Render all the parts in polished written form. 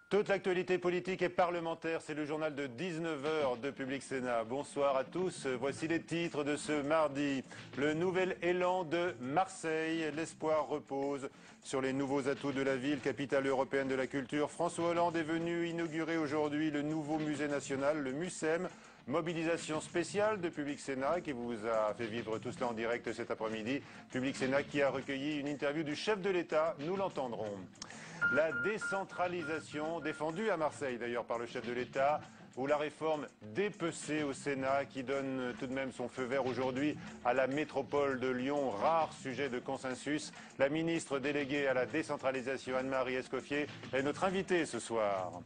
Toute l'actualité politique et parlementaire, c'est le journal de 19 h de Public Sénat. Bonsoir à tous. Voici les titres de ce mardi. Le nouvel élan de Marseille. L'espoir repose sur les nouveaux atouts de la ville, capitale européenne de la culture. François Hollande est venu inaugurer aujourd'hui le nouveau musée national, le MUSEM. Mobilisation spéciale de Public Sénat qui vous a fait vivre tout cela en direct cet après-midi. Public Sénat qui a recueilli une interview du chef de l'État. Nous l'entendrons. La décentralisation, défendue à Marseille d'ailleurs par le chef de l'État, ou la réforme dépecée au Sénat qui donne tout de même son feu vert aujourd'hui à la métropole de Lyon, rare sujet de consensus. La ministre déléguée à la décentralisation, Anne-Marie Escoffier, est notre invitée ce soir.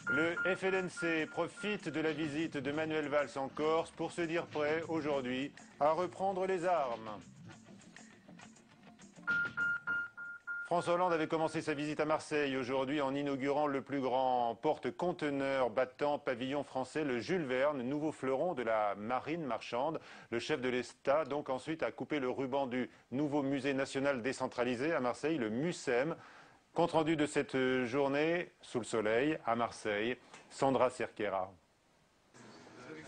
Le FLNC profite de la visite de Manuel Valls en Corse pour se dire prêt aujourd'hui à reprendre les armes. François Hollande avait commencé sa visite à Marseille aujourd'hui en inaugurant le plus grand porte-conteneurs battant pavillon français, le Jules Verne, nouveau fleuron de la marine marchande. Le chef de l'État donc ensuite a coupé le ruban du nouveau musée national décentralisé à Marseille, le MUSEM. Compte rendu de cette journée sous le soleil à Marseille, Sandra Cerquera.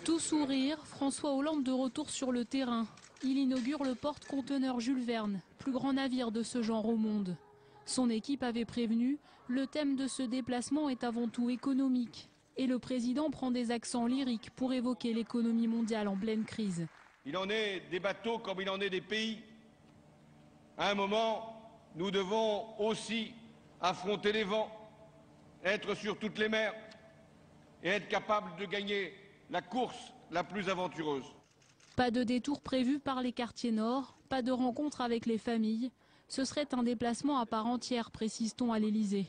Tout sourire, François Hollande de retour sur le terrain. Il inaugure le porte-conteneur Jules Verne, plus grand navire de ce genre au monde. Son équipe avait prévenu, le thème de ce déplacement est avant tout économique. Et le président prend des accents lyriques pour évoquer l'économie mondiale en pleine crise. Il en est des bateaux comme il en est des pays. À un moment, nous devons aussi affronter les vents, être sur toutes les mers et être capable de gagner la course la plus aventureuse. Pas de détour prévu par les quartiers nord, pas de rencontre avec les familles. Ce serait un déplacement à part entière, précise-t-on à l'Élysée.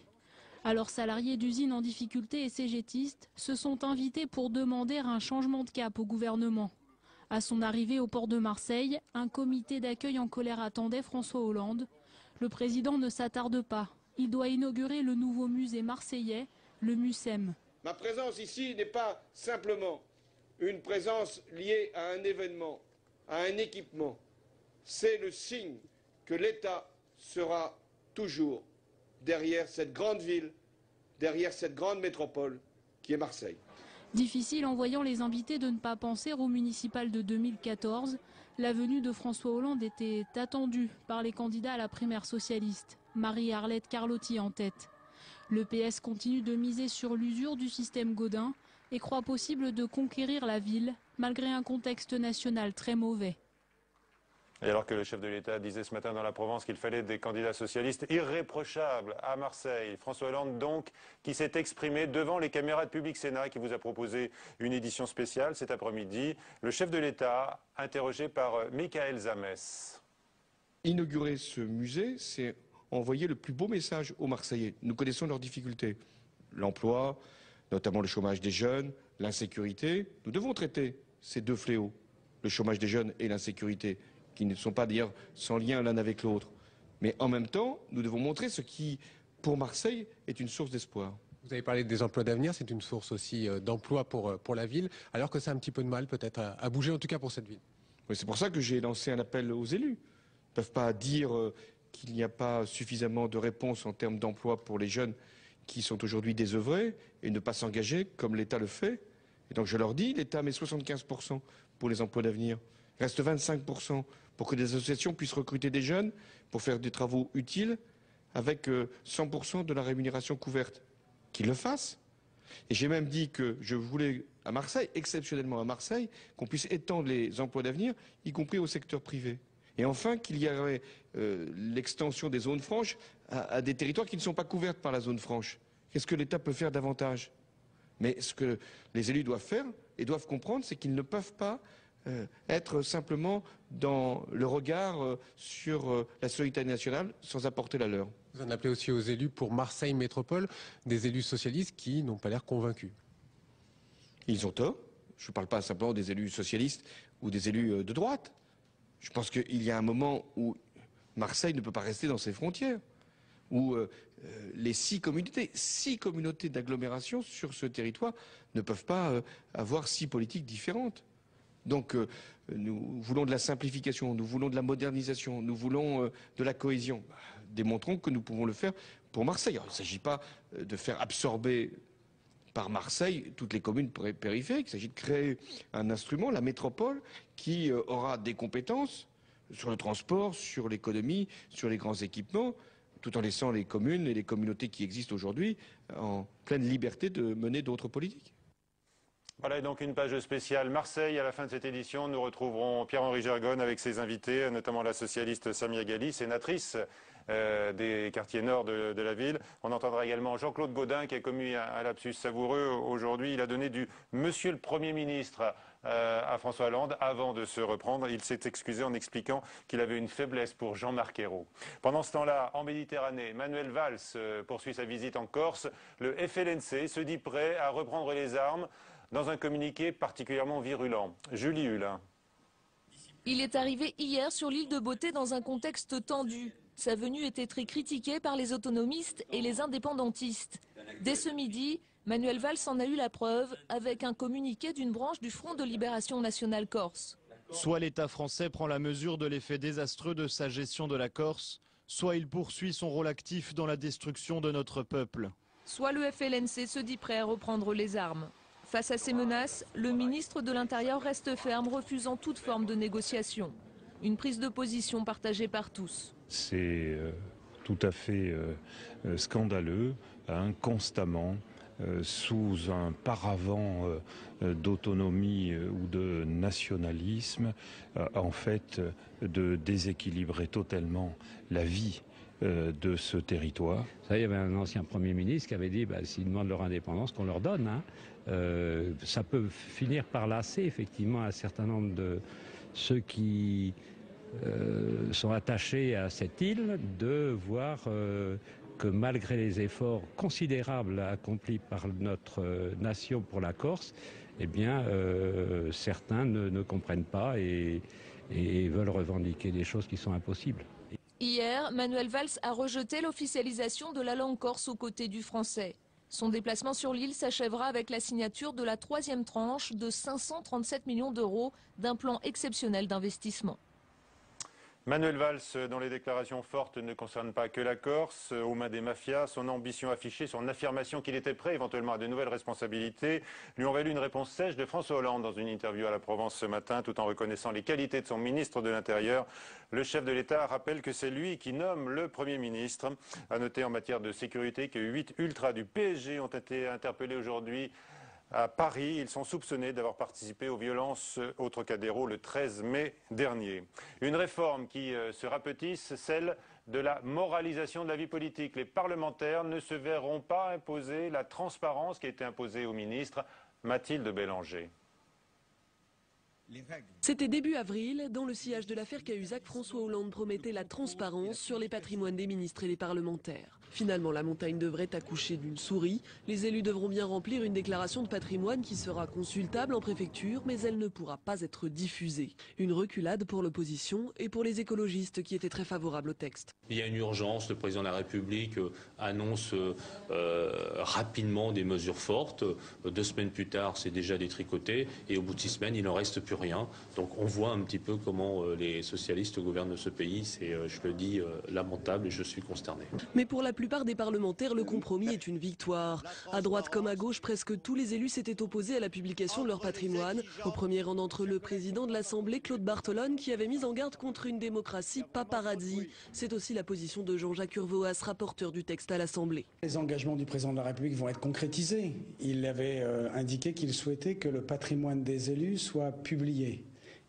Alors salariés d'usines en difficulté et cégétistes se sont invités pour demander un changement de cap au gouvernement. À son arrivée au port de Marseille, un comité d'accueil en colère attendait François Hollande. Le président ne s'attarde pas. Il doit inaugurer le nouveau musée marseillais, le MUSEM. Ma présence ici n'est pas simplement une présence liée à un événement, à un équipement. C'est le signe que l'État sera toujours derrière cette grande ville, derrière cette grande métropole qui est Marseille. Difficile en voyant les invités de ne pas penser au municipal de 2014. La venue de François Hollande était attendue par les candidats à la primaire socialiste. Marie-Arlette Carlotti en tête. Le PS continue de miser sur l'usure du système Gaudin et croit possible de conquérir la ville malgré un contexte national très mauvais. Et alors que le chef de l'État disait ce matin dans la Provence qu'il fallait des candidats socialistes irréprochables à Marseille, François Hollande donc qui s'est exprimé devant les caméras de Public Sénat qui vous a proposé une édition spéciale cet après-midi. Le chef de l'État interrogé par Michael Zamès. Inaugurer ce musée, c'est envoyer le plus beau message aux Marseillais. Nous connaissons leurs difficultés, l'emploi, notamment le chômage des jeunes, l'insécurité. Nous devons traiter ces deux fléaux, le chômage des jeunes et l'insécurité, qui ne sont pas d'ailleurs sans lien l'un avec l'autre. Mais en même temps, nous devons montrer ce qui, pour Marseille, est une source d'espoir. Vous avez parlé des emplois d'avenir, c'est une source aussi d'emploi pour la ville, alors que c'est un petit peu de mal peut-être à bouger, en tout cas pour cette ville. Oui, c'est pour ça que j'ai lancé un appel aux élus. Ils ne peuvent pas dire qu'il n'y a pas suffisamment de réponses en termes d'emploi pour les jeunes qui sont aujourd'hui désœuvrés et ne pas s'engager comme l'État le fait. Et donc je leur dis, l'État met 75% pour les emplois d'avenir. Il reste 25% pour que des associations puissent recruter des jeunes pour faire des travaux utiles avec 100% de la rémunération couverte. Qu'ils le fassent. Et j'ai même dit que je voulais à Marseille, exceptionnellement à Marseille, qu'on puisse étendre les emplois d'avenir, y compris au secteur privé. Et enfin, qu'il y aurait l'extension des zones franches à des territoires qui ne sont pas couverts par la zone franche. Qu'est-ce que l'État peut faire davantage? Mais ce que les élus doivent faire et doivent comprendre, c'est qu'ils ne peuvent pas être simplement dans le regard sur la solidarité nationale sans apporter la leur. Vous en appelez aussi aux élus pour Marseille Métropole, des élus socialistes qui n'ont pas l'air convaincus. Ils ont tort. Je ne parle pas simplement des élus socialistes ou des élus de droite. Je pense qu'il y a un moment où Marseille ne peut pas rester dans ses frontières, où les 6 communautés d'agglomération sur ce territoire ne peuvent pas avoir 6 politiques différentes. Donc nous voulons de la simplification, nous voulons de la modernisation, nous voulons de la cohésion. Démontrons que nous pouvons le faire pour Marseille. Alors, il ne s'agit pas de faire absorber par Marseille toutes les communes périphériques. Il s'agit de créer un instrument, la métropole, qui aura des compétences sur le transport, sur l'économie, sur les grands équipements, tout en laissant les communes et les communautés qui existent aujourd'hui en pleine liberté de mener d'autres politiques. Voilà donc une page spéciale Marseille. À la fin de cette édition, nous retrouverons Pierre-Henri Gergonne avec ses invités, notamment la socialiste Samia Ghali, sénatrice des quartiers nord de la ville. On entendra également Jean-Claude Gaudin qui a commis un lapsus savoureux aujourd'hui. Il a donné du Monsieur le Premier ministre à François Hollande avant de se reprendre. Il s'est excusé en expliquant qu'il avait une faiblesse pour Jean-Marc Ayrault. Pendant ce temps-là, en Méditerranée, Manuel Valls poursuit sa visite en Corse. Le FLNC se dit prêt à reprendre les armes dans un communiqué particulièrement virulent. Julie Hulin. Il est arrivé hier sur l'île de Beauté dans un contexte tendu. Sa venue était très critiquée par les autonomistes et les indépendantistes. Dès ce midi, Manuel Valls en a eu la preuve avec un communiqué d'une branche du Front de Libération Nationale Corse. Soit l'État français prend la mesure de l'effet désastreux de sa gestion de la Corse, soit il poursuit son rôle actif dans la destruction de notre peuple. Soit le FLNC se dit prêt à reprendre les armes. Face à ces menaces, le ministre de l'Intérieur reste ferme, refusant toute forme de négociation. Une prise de position partagée par tous. C'est tout à fait scandaleux, constamment, sous un paravent d'autonomie ou de nationalisme, en fait, de déséquilibrer totalement la vie de ce territoire. Ça, il y avait un ancien Premier ministre qui avait dit s'ils demandent leur indépendance, qu'on leur donne. Ça peut finir par lasser effectivement un certain nombre de ceux qui sont attachés à cette île de voir que malgré les efforts considérables accomplis par notre nation pour la Corse, eh bien, certains ne comprennent pas et veulent revendiquer des choses qui sont impossibles. Hier, Manuel Valls a rejeté l'officialisation de la langue corse aux côtés du français. Son déplacement sur l'île s'achèvera avec la signature de la 3e tranche de 537 millions d'euros d'un plan exceptionnel d'investissement. Manuel Valls, dont les déclarations fortes ne concernent pas que la Corse, aux mains des mafias, son ambition affichée, son affirmation qu'il était prêt éventuellement à de nouvelles responsabilités, lui ont valu une réponse sèche de François Hollande dans une interview à la Provence ce matin, tout en reconnaissant les qualités de son ministre de l'Intérieur. Le chef de l'État rappelle que c'est lui qui nomme le Premier ministre. À noter en matière de sécurité que 8 ultras du PSG ont été interpellés aujourd'hui à Paris. Ils sont soupçonnés d'avoir participé aux violences au Trocadéro le 13 mai dernier. Une réforme qui se rapetisse, celle de la moralisation de la vie politique. Les parlementaires ne se verront pas imposer la transparence qui a été imposée au ministre Mathilde Bélanger. C'était début avril, dans le sillage de l'affaire Cahuzac, François Hollande promettait la transparence sur les patrimoines des ministres et des parlementaires. Finalement, la montagne devrait accoucher d'une souris. Les élus devront bien remplir une déclaration de patrimoine qui sera consultable en préfecture, mais elle ne pourra pas être diffusée. Une reculade pour l'opposition et pour les écologistes qui étaient très favorables au texte. Il y a une urgence, le président de la République annonce rapidement des mesures fortes. 2 semaines plus tard, c'est déjà détricoté et au bout de 6 semaines, il n'en reste plus rien. Donc on voit un petit peu comment les socialistes gouvernent ce pays. C'est, je le dis, lamentable et je suis consterné. Mais pour la plupart des parlementaires, le compromis est une victoire. À droite comme à gauche, presque tous les élus s'étaient opposés à la publication de leur patrimoine. Au premier rang d'entre eux, le président de l'Assemblée, Claude Barthelone, qui avait mis en garde contre une démocratie paparazzi. C'est aussi la position de Jean-Jacques Urvoas, rapporteur du texte à l'Assemblée. Les engagements du président de la République vont être concrétisés. Il avait indiqué qu'il souhaitait que le patrimoine des élus soit publié.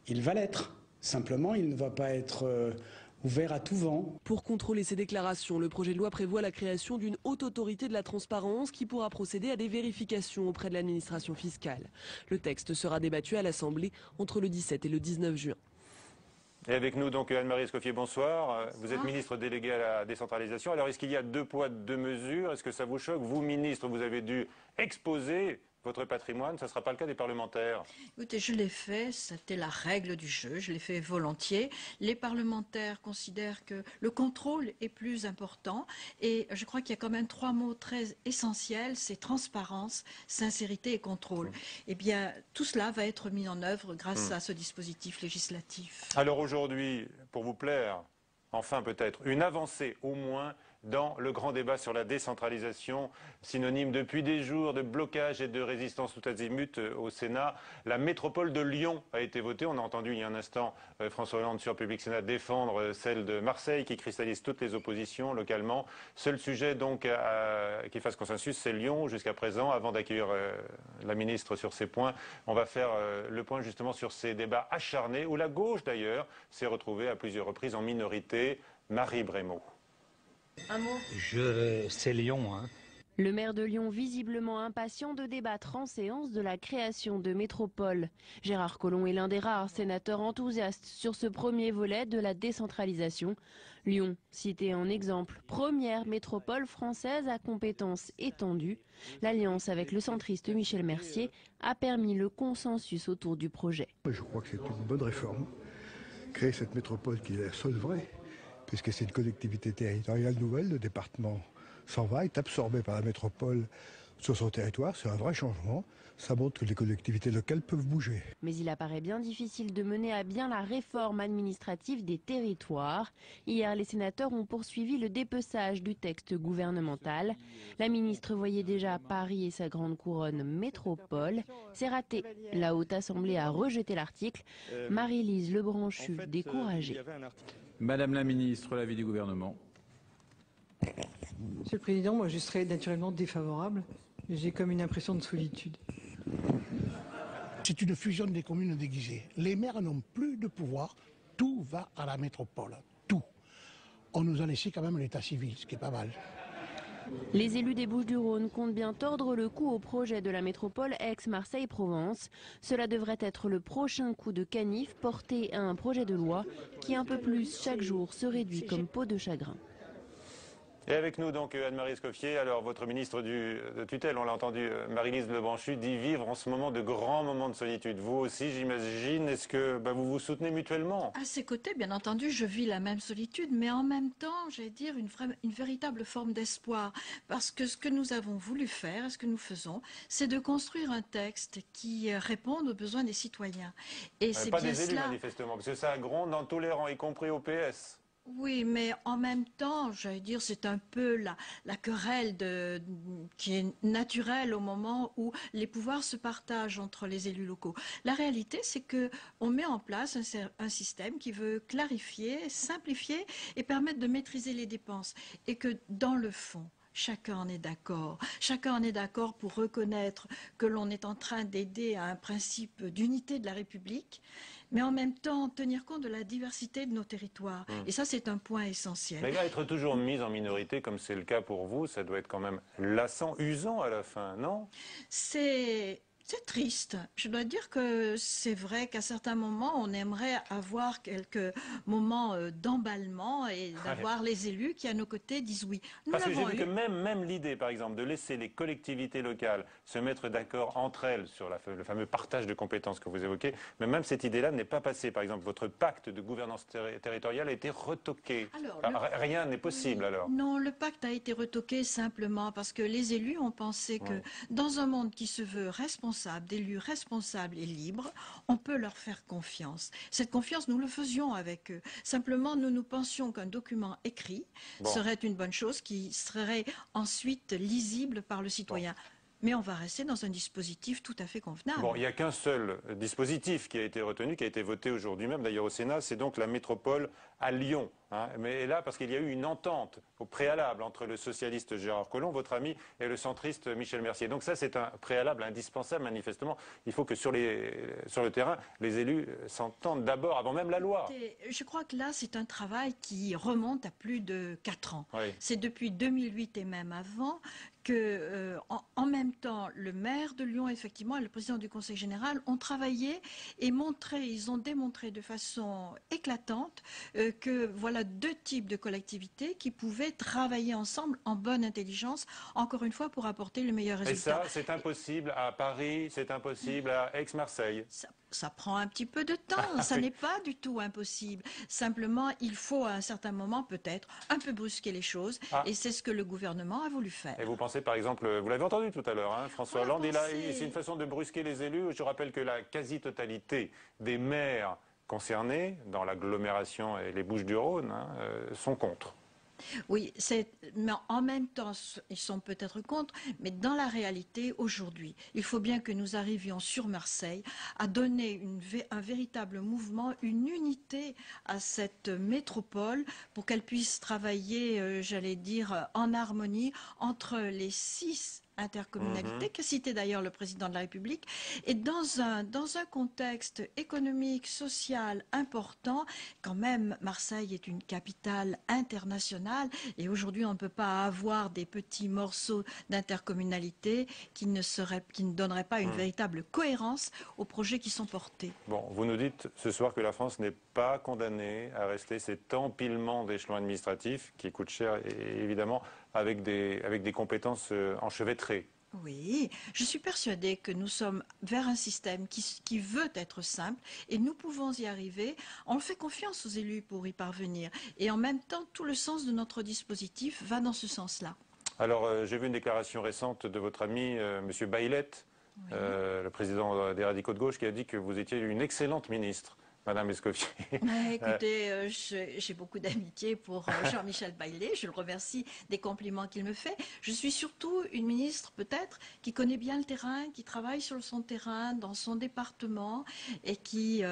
Il va l'être. Simplement, il ne va pas être ouvert à tout vent. Pour contrôler ces déclarations, le projet de loi prévoit la création d'une haute autorité de la transparence qui pourra procéder à des vérifications auprès de l'administration fiscale. Le texte sera débattu à l'Assemblée entre le 17 et le 19 juin. Et avec nous donc Anne-Marie Escoffier, bonsoir. Vous êtes ministre déléguée à la décentralisation. Alors est-ce qu'il y a 2 poids, 2 mesures? Est-ce que ça vous choque? Vous, ministre, vous avez dû exposer votre patrimoine, ça ne sera pas le cas des parlementaires? Écoutez, je l'ai fait, c'était la règle du jeu, je l'ai fait volontiers. Les parlementaires considèrent que le contrôle est plus important et je crois qu'il y a quand même 3 mots très essentiels, c'est transparence, sincérité et contrôle. Eh bien, tout cela va être mis en œuvre grâce à ce dispositif législatif. Alors aujourd'hui, pour vous plaire, enfin peut-être, une avancée au moins dans le grand débat sur la décentralisation, synonyme depuis des jours de blocage et de résistance tout azimut au Sénat. La métropole de Lyon a été votée. On a entendu il y a un instant François Hollande sur Public Sénat défendre celle de Marseille qui cristallise toutes les oppositions localement. Seul sujet donc qui fasse consensus, c'est Lyon jusqu'à présent. Avant d'accueillir la ministre sur ces points, on va faire le point justement sur ces débats acharnés où la gauche d'ailleurs s'est retrouvée à plusieurs reprises en minorité. Marie Brémaud. Un mot. C'est Lyon. Hein. Le maire de Lyon visiblement impatient de débattre en séance de la création de métropole. Gérard Collomb est l'un des rares sénateurs enthousiastes sur ce premier volet de la décentralisation. Lyon, cité en exemple, première métropole française à compétences étendues. L'alliance avec le centriste Michel Mercier a permis le consensus autour du projet. Je crois que c'est une bonne réforme. Créer cette métropole qui est la seule vraie, puisque c'est une collectivité territoriale nouvelle, le département s'en va, est absorbé par la métropole sur son territoire, c'est un vrai changement. Ça montre que les collectivités locales peuvent bouger. Mais il apparaît bien difficile de mener à bien la réforme administrative des territoires. Hier, les sénateurs ont poursuivi le dépeçage du texte gouvernemental. La ministre voyait déjà Paris et sa grande couronne métropole. C'est raté. La Haute Assemblée a rejeté l'article. Marie-Lise Lebranchu, découragée. Madame la ministre, l'avis du gouvernement. Monsieur le Président, moi je serais naturellement défavorable. J'ai comme une impression de solitude. C'est une fusion des communes déguisées. Les maires n'ont plus de pouvoir. Tout va à la métropole. Tout. On nous a laissé quand même l'état civil, ce qui est pas mal. Les élus des Bouches-du-Rhône comptent bien tordre le cou au projet de la métropole Aix-Marseille-Provence. Cela devrait être le prochain coup de canif porté à un projet de loi qui un peu plus chaque jour se réduit comme peau de chagrin. Et avec nous donc Anne-Marie Escoffier, alors votre ministre de tutelle, on l'a entendu, Marie-Lise Lebranchu, dit vivre en ce moment de grands moments de solitude. Vous aussi, j'imagine, est-ce que vous vous soutenez mutuellement? À ses côtés, bien entendu, je vis la même solitude, mais en même temps, j'allais dire une véritable forme d'espoir. Parce que ce que nous avons voulu faire, ce que nous faisons, c'est de construire un texte qui réponde aux besoins des citoyens. Et c'est pas bien des élus, cela. manifestement, parce que ça gronde dans tous les rangs, y compris au PS. Oui, mais en même temps, j'allais dire, c'est un peu la querelle qui est naturelle au moment où les pouvoirs se partagent entre les élus locaux. La réalité, c'est que on met en place un système qui veut clarifier, simplifier et permettre de maîtriser les dépenses. Et que dans le fond, chacun en est d'accord. Chacun en est d'accord pour reconnaître que l'on est en train d'aider à un principe d'unité de la République, mais en même temps tenir compte de la diversité de nos territoires. Et ça, c'est un point essentiel. Mais être toujours mise en minorité, comme c'est le cas pour vous, ça doit être quand même lassant, usant à la fin, non? C'est triste. Je dois dire que c'est vrai qu'à certains moments, on aimerait avoir quelques moments d'emballement et d'avoir les élus qui, à nos côtés, disent oui. Parce que j'ai vu que même l'idée, par exemple, de laisser les collectivités locales se mettre d'accord entre elles sur le fameux partage de compétences que vous évoquez, mais même cette idée-là n'est pas passée. Par exemple, votre pacte de gouvernance territoriale a été retoqué. Rien n'est possible, alors. Non, le pacte a été retoqué simplement parce que les élus ont pensé que dans un monde qui se veut responsable, d'élus responsables et libres, on peut leur faire confiance. Cette confiance, nous le faisions avec eux. Simplement, nous pensions qu'un document écrit serait une bonne chose qui serait ensuite lisible par le citoyen. Mais on va rester dans un dispositif tout à fait convenable. Bon, il n'y a qu'un seul dispositif qui a été retenu, qui a été voté aujourd'hui même, d'ailleurs au Sénat, c'est donc la métropole à Lyon. Mais là, parce qu'il y a eu une entente au préalable entre le socialiste Gérard Collomb, votre ami, et le centriste Michel Mercier. Donc ça, c'est un préalable indispensable, manifestement. Il faut que sur le terrain, les élus s'entendent d'abord, avant même la loi. Je crois que là, c'est un travail qui remonte à plus de 4 ans. Oui. C'est depuis 2008 et même avant que, en même temps, le maire de Lyon, effectivement, et le président du Conseil général ont travaillé et ils ont démontré de façon éclatante que voilà 2 types de collectivités qui pouvaient travailler ensemble en bonne intelligence, encore une fois, pour apporter le meilleur résultat. Et ça, c'est impossible à Paris, c'est impossible à Aix-Marseille. Ça prend un petit peu de temps, ça n'est pas du tout impossible. Simplement, il faut à un certain moment peut-être un peu brusquer les choses et c'est ce que le gouvernement a voulu faire. Et vous pensez par exemple, vous l'avez entendu tout à l'heure, François Hollande, c'est une façon de brusquer les élus. Je rappelle que la quasi-totalité des maires concernés dans l'agglomération et les Bouches-du-Rhône sont contre. Oui, mais en même temps, ils sont peut-être contre, mais dans la réalité, aujourd'hui, il faut bien que nous arrivions sur Marseille à donner un véritable mouvement, une unité à cette métropole pour qu'elle puisse travailler, j'allais dire, en harmonie entre les 6 intercommunalité, qu'a cité d'ailleurs le président de la République, et dans un contexte économique, social important, quand même, Marseille est une capitale internationale, et aujourd'hui, on ne peut pas avoir des petits morceaux d'intercommunalité qui ne donneraient pas une véritable cohérence aux projets qui sont portés. Bon, vous nous dites ce soir que la France n'est pas condamnée à rester cet empilement d'échelons administratifs qui coûte cher, et évidemment, avec des compétences enchevêtrées. Oui, je suis persuadée que nous sommes vers un système qui veut être simple et nous pouvons y arriver. On fait confiance aux élus pour y parvenir. Et en même temps, tout le sens de notre dispositif va dans ce sens-là. Alors, j'ai vu une déclaration récente de votre ami, M. Baillet, le président des Radicaux de Gauche, qui a dit que vous étiez une excellente ministre. Madame Escoffier. Écoutez, j'ai beaucoup d'amitié pour Jean-Michel Baillet. Je le remercie des compliments qu'il me fait. Je suis surtout une ministre, peut-être, qui connaît bien le terrain, qui travaille sur son terrain, dans son département, et qui,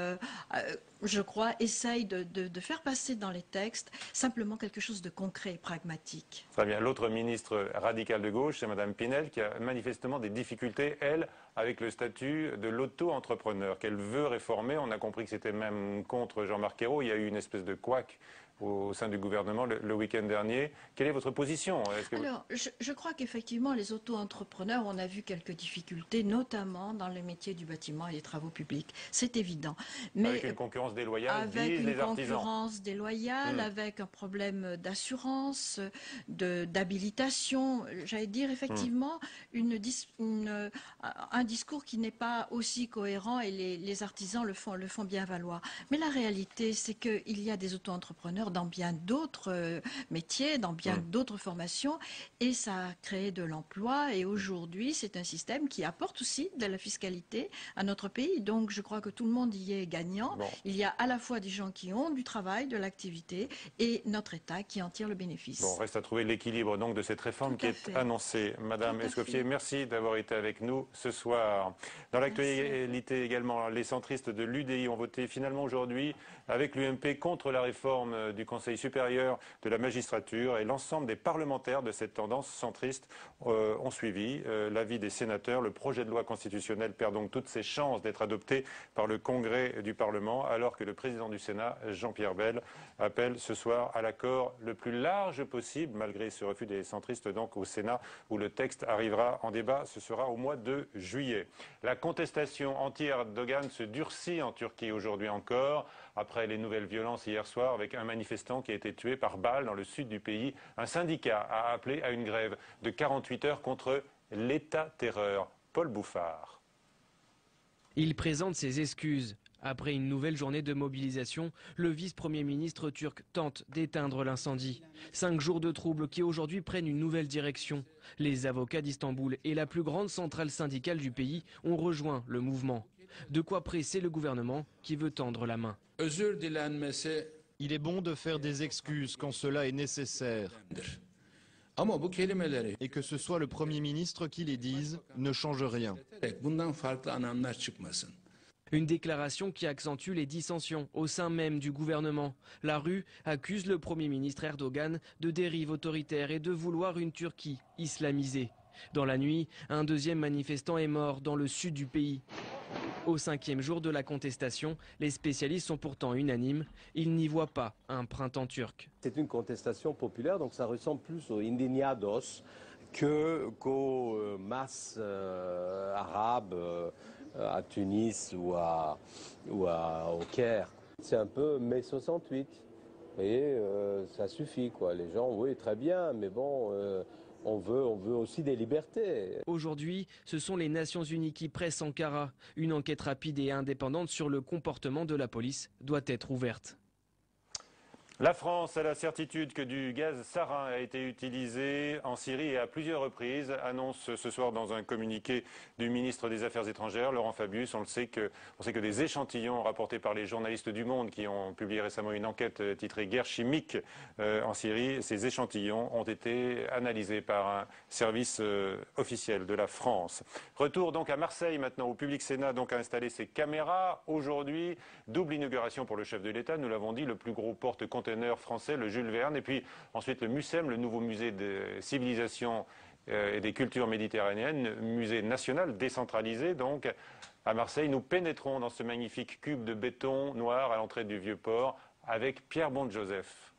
je crois, essaye de faire passer dans les textes simplement quelque chose de concret et pragmatique. Très bien. L'autre ministre radicale de gauche, c'est Madame Pinel, qui a manifestement des difficultés, elle, avec le statut de l'auto-entrepreneur, qu'elle veut réformer. On a compris que c'était même contre Jean-Marc Ayrault. Il y a eu une espèce de couac au sein du gouvernement le week-end dernier. Quelle est votre position? Alors, je crois qu'effectivement, les auto-entrepreneurs, on a vu quelques difficultés, notamment dans le métier du bâtiment et des travaux publics. C'est évident. Mais avec une concurrence déloyale, avec disent les une artisans. concurrence déloyale, avec un problème d'assurance, d'habilitation. J'allais dire, effectivement, un discours qui n'est pas aussi cohérent, et les artisans le font bien valoir. Mais la réalité, c'est qu'il y a des auto-entrepreneurs dans bien d'autres métiers, dans bien d'autres formations, et ça a créé de l'emploi. Et aujourd'hui, c'est un système qui apporte aussi de la fiscalité à notre pays. Donc, je crois que tout le monde y est gagnant. Bon. Il y a à la fois des gens qui ont du travail, de l'activité, et notre État qui en tire le bénéfice. Bon, reste à trouver l'équilibre donc de cette réforme qui est annoncée. Madame Escoffier, merci d'avoir été avec nous ce soir. Dans l'actualité également, les centristes de l'UDI ont voté finalement aujourd'hui avec l'UMP contre la réforme du Conseil supérieur de la magistrature, et l'ensemble des parlementaires de cette tendance centriste ont suivi l'avis des sénateurs. Le projet de loi constitutionnelle perd donc toutes ses chances d'être adopté par le Congrès du Parlement, alors que le président du Sénat, Jean-Pierre Bel, appelle ce soir à l'accord le plus large possible, malgré ce refus des centristes donc au Sénat, où le texte arrivera en débat. Ce sera au mois de juillet. La contestation anti-Erdogan se durcit en Turquie aujourd'hui encore, après les nouvelles violences hier soir avec un manifestant qui a été tué par balle dans le sud du pays. Un syndicat a appelé à une grève de 48 heures contre l'État-terreur. Paul Bouffard. Il présente ses excuses. Après une nouvelle journée de mobilisation, le vice-premier ministre turc tente d'éteindre l'incendie. 5 jours de troubles qui aujourd'hui prennent une nouvelle direction. Les avocats d'Istanbul et la plus grande centrale syndicale du pays ont rejoint le mouvement. De quoi presser le gouvernement qui veut tendre la main. Il est bon de faire des excuses quand cela est nécessaire. Et que ce soit le Premier ministre qui les dise ne change rien. Une déclaration qui accentue les dissensions au sein même du gouvernement. La rue accuse le Premier ministre Erdogan de dérive autoritaire et de vouloir une Turquie islamisée. Dans la nuit, un deuxième manifestant est mort dans le sud du pays. Au 5e jour de la contestation, les spécialistes sont pourtant unanimes. Ils n'y voient pas un printemps turc. C'est une contestation populaire, donc ça ressemble plus aux indignados qu'aux masses arabes à Tunis ou au Caire. C'est un peu mai 68. Et ça suffit, quoi. Les gens, oui, très bien, mais bon... On veut aussi des libertés. Aujourd'hui, ce sont les Nations Unies qui pressent Ankara. Une enquête rapide et indépendante sur le comportement de la police doit être ouverte. La France a la certitude que du gaz sarin a été utilisé en Syrie et à plusieurs reprises, annonce ce soir dans un communiqué du ministre des Affaires étrangères, Laurent Fabius. On sait que des échantillons rapportés par les journalistes du Monde qui ont publié récemment une enquête titrée « Guerre chimique en Syrie », ces échantillons ont été analysés par un service officiel de la France. Retour donc à Marseille maintenant, où Public Sénat donc a installé ses caméras. Aujourd'hui, double inauguration pour le chef de l'État, nous l'avons dit, le plus gros porte-conteneur français, le Jules Verne, et puis ensuite le MUSEM, le nouveau musée des civilisations et des cultures méditerranéennes, musée national décentralisé donc à Marseille. Nous pénétrons dans ce magnifique cube de béton noir à l'entrée du Vieux-Port avec Pierre Bonde-Joseph.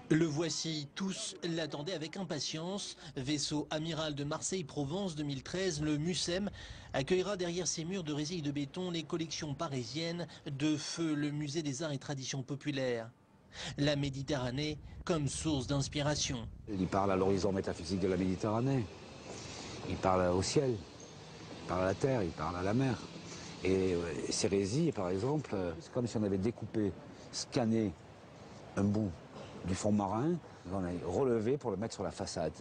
Le voici, tous l'attendaient avec impatience. Vaisseau amiral de Marseille-Provence 2013, le MUSEM accueillera derrière ses murs de résille de béton les collections parisiennes de Feu, le musée des arts et traditions populaires. La Méditerranée comme source d'inspiration. Il parle à l'horizon métaphysique de la Méditerranée, il parle au ciel, il parle à la terre, il parle à la mer. Et Sérésie, par exemple, c'est comme si on avait découpé, scanné un bout du fond marin, on a relevé pour le mettre sur la façade.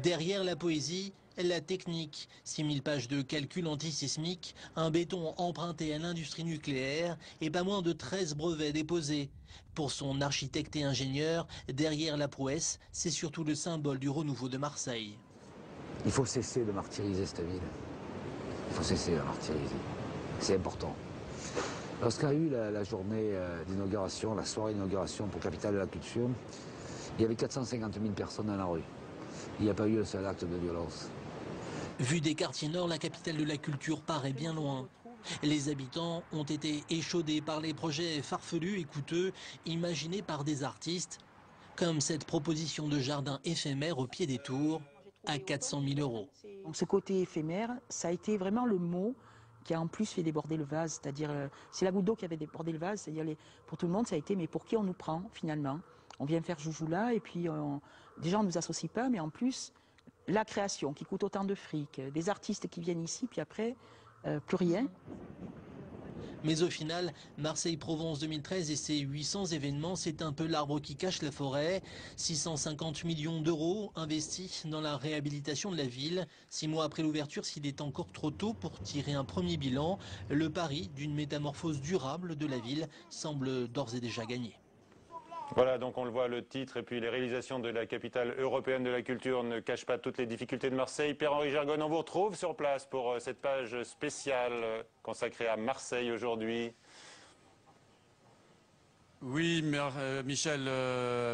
Derrière la poésie, la technique, 6000 pages de calculs antisismiques, un béton emprunté à l'industrie nucléaire et pas moins de 13 brevets déposés. Pour son architecte et ingénieur, derrière la prouesse, c'est surtout le symbole du renouveau de Marseille. Il faut cesser de martyriser cette ville. Il faut cesser de la martyriser. C'est important. Lorsqu'il y a eu la journée d'inauguration, la soirée d'inauguration pour Capitale de la Culture, il y avait 450 000 personnes dans la rue. Il n'y a pas eu un seul acte de violence. Vue des quartiers nord, la capitale de la culture paraît bien loin. Les habitants ont été échaudés par les projets farfelus et coûteux imaginés par des artistes, comme cette proposition de jardin éphémère au pied des tours à 400 000 €. Donc ce côté éphémère, ça a été vraiment le mot qui a en plus fait déborder le vase, c'est-à-dire c'est la goutte d'eau qui avait débordé le vase, c'est-à-dire pour tout le monde ça a été mais pour qui on nous prend finalement? On vient faire joujou là et puis déjà on ne nous associe pas, mais en plus la création qui coûte autant de fric, des artistes qui viennent ici puis après plus rien. Mais au final, Marseille-Provence 2013 et ses 800 événements, c'est un peu l'arbre qui cache la forêt. 650 millions d'euros investis dans la réhabilitation de la ville. 6 mois après l'ouverture, s'il est encore trop tôt pour tirer un premier bilan, le pari d'une métamorphose durable de la ville semble d'ores et déjà gagné. Voilà, donc on le voit, le titre et puis les réalisations de la capitale européenne de la culture ne cachent pas toutes les difficultés de Marseille. Pierre-Henri Gergonne, on vous retrouve sur place pour cette page spéciale consacrée à Marseille aujourd'hui. Oui, Michel,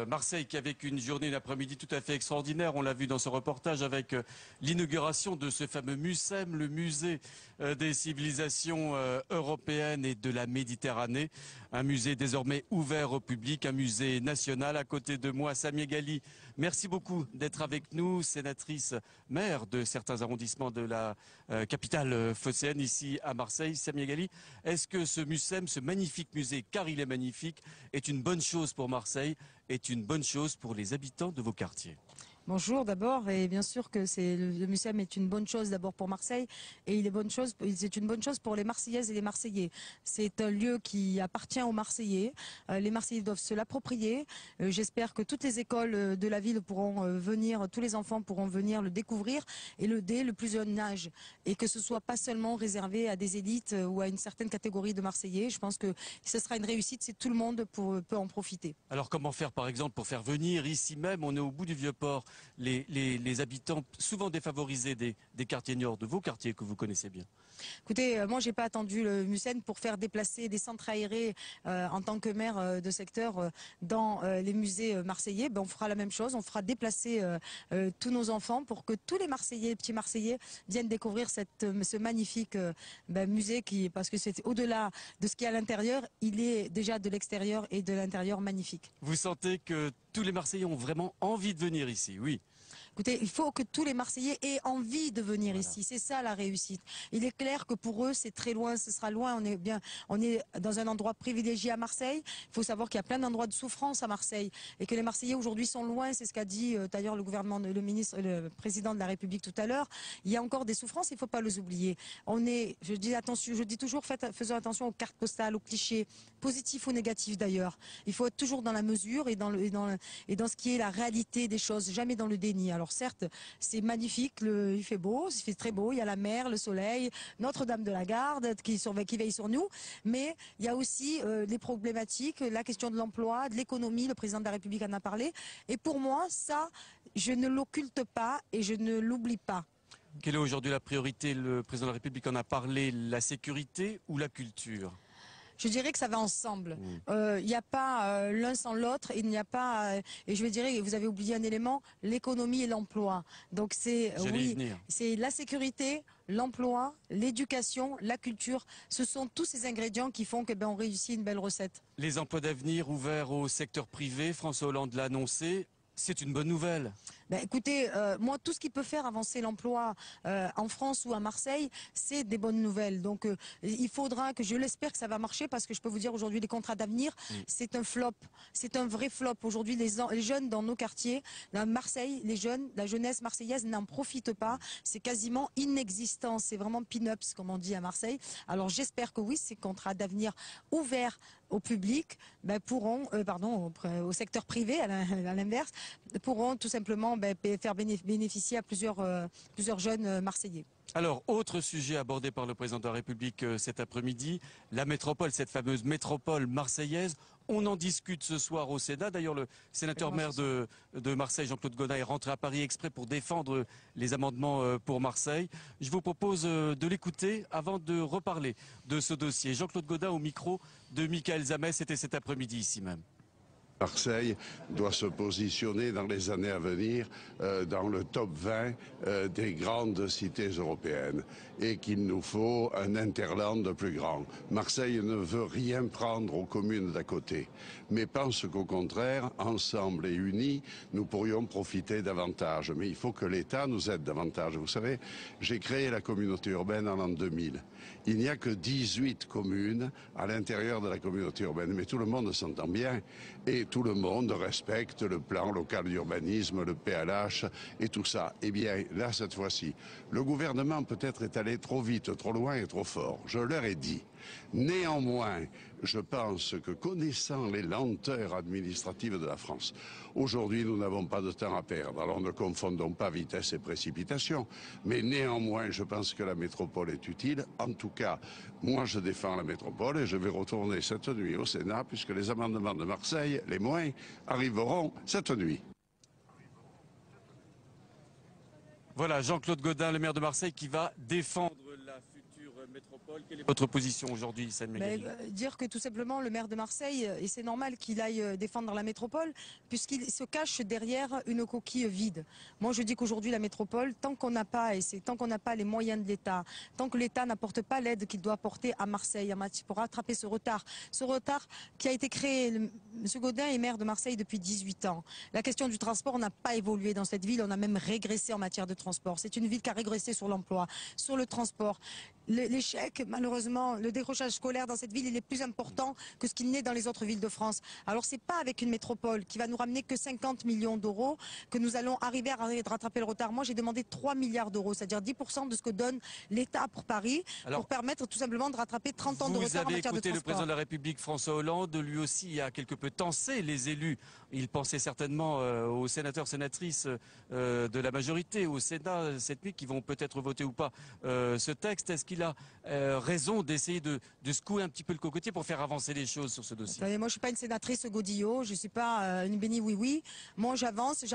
Marseille qui a vécu une journée, une après-midi tout à fait extraordinaire. On l'a vu dans ce reportage avec l'inauguration de ce fameux MUSEM, le musée des civilisations européennes et de la Méditerranée. Un musée désormais ouvert au public, un musée national. À côté de moi, Samia Ghali, merci beaucoup d'être avec nous, sénatrice maire de certains arrondissements de la capitale phocéenne ici à Marseille. Samia Ghali, est-ce que ce MUSEM, ce magnifique musée, car il est magnifique, est une bonne chose pour Marseille, est une bonne chose pour les habitants de vos quartiers? Bonjour d'abord, et bien sûr que le MUSEM est une bonne chose d'abord pour Marseille et c'est une bonne chose pour les Marseillaises et les Marseillais. C'est un lieu qui appartient aux Marseillais, les Marseillais doivent se l'approprier. J'espère que toutes les écoles de la ville pourront venir, tous les enfants pourront venir le découvrir et dès le plus jeune âge, et que ce soit pas seulement réservé à des élites ou à une certaine catégorie de Marseillais. Je pense que ce sera une réussite si tout le monde peut en profiter. Alors comment faire par exemple pour faire venir ici même, on est au bout du Vieux-Port, les habitants souvent défavorisés des quartiers nord, de vos quartiers que vous connaissez bien? Écoutez, moi j'ai pas attendu le MUSEM pour faire déplacer des centres aérés en tant que maire de secteur dans les musées marseillais. On fera la même chose, on fera déplacer tous nos enfants pour que tous les Marseillais, les petits Marseillais viennent découvrir ce magnifique musée parce que c'est au-delà de ce qu'il y a à l'intérieur, il est déjà de l'extérieur et de l'intérieur magnifique. Vous sentez que tous les Marseillais ont vraiment envie de venir ici, oui? Écoutez, il faut que tous les Marseillais aient envie de venir ici. C'est ça la réussite. Il est clair que pour eux, c'est très loin, ce sera loin. On est dans un endroit privilégié à Marseille. Il faut savoir qu'il y a plein d'endroits de souffrance à Marseille et que les Marseillais aujourd'hui sont loin. C'est ce qu'a dit d'ailleurs le gouvernement, le président de la République tout à l'heure. Il y a encore des souffrances, il ne faut pas les oublier. Je dis toujours, faisons attention aux cartes postales, aux clichés, positifs ou négatifs d'ailleurs. Il faut être toujours dans la mesure et dans ce qui est la réalité des choses, jamais dans le déni. Alors certes, c'est magnifique, il fait beau, il fait très beau, il y a la mer, le soleil, Notre-Dame de la Garde qui veille sur nous, mais il y a aussi les problématiques, la question de l'emploi, de l'économie, le président de la République en a parlé, et pour moi, ça, je ne l'occulte pas et je ne l'oublie pas. Quelle est aujourd'hui la priorité? Le président de la République en a parlé, la sécurité ou la culture? Je dirais que ça va ensemble. Il n'y a pas l'un sans l'autre. Il n'y a pas, et je dirais, vous avez oublié un élément, l'économie et l'emploi. Donc c'est c'est la sécurité, l'emploi, l'éducation, la culture. Ce sont tous ces ingrédients qui font que on réussit une belle recette. Les emplois d'avenir ouverts au secteur privé, François Hollande l'a annoncé. C'est une bonne nouvelle. Écoutez, moi, tout ce qui peut faire avancer l'emploi en France ou à Marseille, c'est des bonnes nouvelles. Donc, il faudra je l'espère que ça va marcher parce que je peux vous dire aujourd'hui, les contrats d'avenir, c'est un flop. C'est un vrai flop. Aujourd'hui, les jeunes dans nos quartiers, dans Marseille, la jeunesse marseillaise n'en profite pas. C'est quasiment inexistant. C'est vraiment pin-ups, comme on dit à Marseille. Alors, j'espère que oui, ces contrats d'avenir ouverts au public pourront, au secteur privé, à l'inverse, pourront tout simplement faire bénéficier à plusieurs jeunes Marseillais. Alors, autre sujet abordé par le président de la République cet après-midi, la métropole, cette fameuse métropole marseillaise. On en discute ce soir au Sénat. D'ailleurs, le sénateur maire de Marseille, Jean-Claude Gaudin, est rentré à Paris exprès pour défendre les amendements pour Marseille. Je vous propose de l'écouter avant de reparler de ce dossier. Jean-Claude Gaudin au micro de Michael Zamès, c'était cet après-midi ici même. Marseille doit se positionner dans les années à venir dans le top 20 des grandes cités européennes et qu'il nous faut un hinterland plus grand. Marseille ne veut rien prendre aux communes d'à côté, mais pense qu'au contraire, ensemble et unis, nous pourrions profiter davantage. Mais il faut que l'État nous aide davantage. Vous savez, j'ai créé la communauté urbaine en l'an 2000. Il n'y a que 18 communes à l'intérieur de la communauté urbaine, mais tout le monde s'entend bien et tout le monde respecte le plan local d'urbanisme, le PLH et tout ça. Eh bien, là, cette fois-ci, le gouvernement peut-être est allé trop vite, trop loin et trop fort. Je leur ai dit. Néanmoins, je pense que connaissant les lenteurs administratives de la France, aujourd'hui nous n'avons pas de temps à perdre. Alors ne confondons pas vitesse et précipitation, mais néanmoins je pense que la métropole est utile. En tout cas, moi je défends la métropole et je vais retourner cette nuit au Sénat puisque les amendements de Marseille, les moins, arriveront cette nuit. Voilà, Jean-Claude Gaudin, le maire de Marseille, qui va défendre la future métropole. Quelle est votre position aujourd'hui, Saïd Meghali? Dire que tout simplement le maire de Marseille, et c'est normal qu'il aille défendre la métropole, puisqu'il se cache derrière une coquille vide. Moi je dis qu'aujourd'hui la métropole, tant qu'on n'a pas les moyens de l'État, tant que l'État n'apporte pas l'aide qu'il doit apporter à Marseille pour rattraper ce retard qui a été créé, M. Gaudin est maire de Marseille depuis 18 ans. La question du transport n'a pas évolué dans cette ville, on a même régressé en matière de transport. C'est une ville qui a régressé sur l'emploi, sur le transport. L'échec, malheureusement, le décrochage scolaire dans cette ville, il est plus important que ce qu'il n'est dans les autres villes de France. Alors c'est pas avec une métropole qui va nous ramener que 50 millions d'euros que nous allons arriver à rattraper le retard. Moi j'ai demandé 3 milliards d'euros, c'est-à-dire 10% de ce que donne l'État pour Paris, pour permettre tout simplement de rattraper 30 ans de retard en matière de transport. Vous avez écouté le président de la République François Hollande, lui aussi a quelque peu tensé les élus. Il pensait certainement aux sénateurs, sénatrices de la majorité au Sénat cette nuit qui vont peut-être voter ou pas ce texte. Est-ce qu'il a raison d'essayer de secouer un petit peu le cocotier pour faire avancer les choses sur ce dossier? Moi je suis pas une sénatrice Godillot, je suis pas une bénie oui. Moi j'avance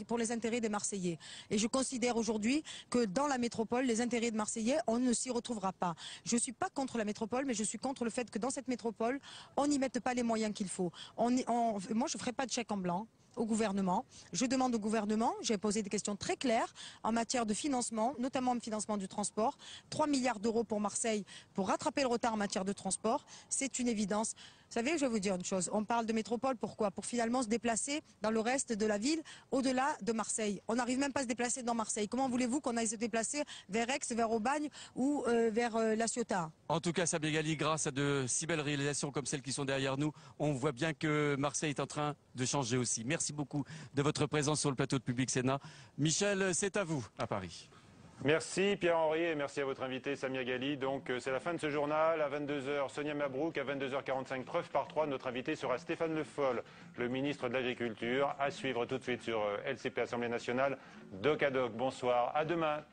pour les intérêts des Marseillais. Et je considère aujourd'hui que dans la métropole, les intérêts de Marseillais, on ne s'y retrouvera pas. Je suis pas contre la métropole, mais je suis contre le fait que dans cette métropole, on n'y mette pas les moyens qu'il faut. Moi je ferai pas de chèque en blanc au gouvernement. Je demande au gouvernement, j'ai posé des questions très claires en matière de financement, notamment le financement du transport. 3 milliards d'euros pour Marseille pour rattraper le retard en matière de transport, c'est une évidence. savez, je vais vous dire une chose. On parle de métropole, pourquoi? Pour finalement se déplacer dans le reste de la ville, au-delà de Marseille. On n'arrive même pas à se déplacer dans Marseille. Comment voulez-vous qu'on aille se déplacer vers Aix, vers Aubagne ou vers La Ciotat? En tout cas, Samia Ghali, grâce à de si belles réalisations comme celles qui sont derrière nous, on voit bien que Marseille est en train de changer aussi. Merci beaucoup de votre présence sur le plateau de Public Sénat. Michel, c'est à vous, à Paris. Merci Pierre-Henri et merci à votre invité Samia Ghali. Donc c'est la fin de ce journal. À 22h, Sonia Mabrouk. À 22h45, preuve par 3. Notre invité sera Stéphane Le Foll, le ministre de l'Agriculture. À suivre tout de suite sur LCP Assemblée Nationale. Doc à Doc, bonsoir. À demain.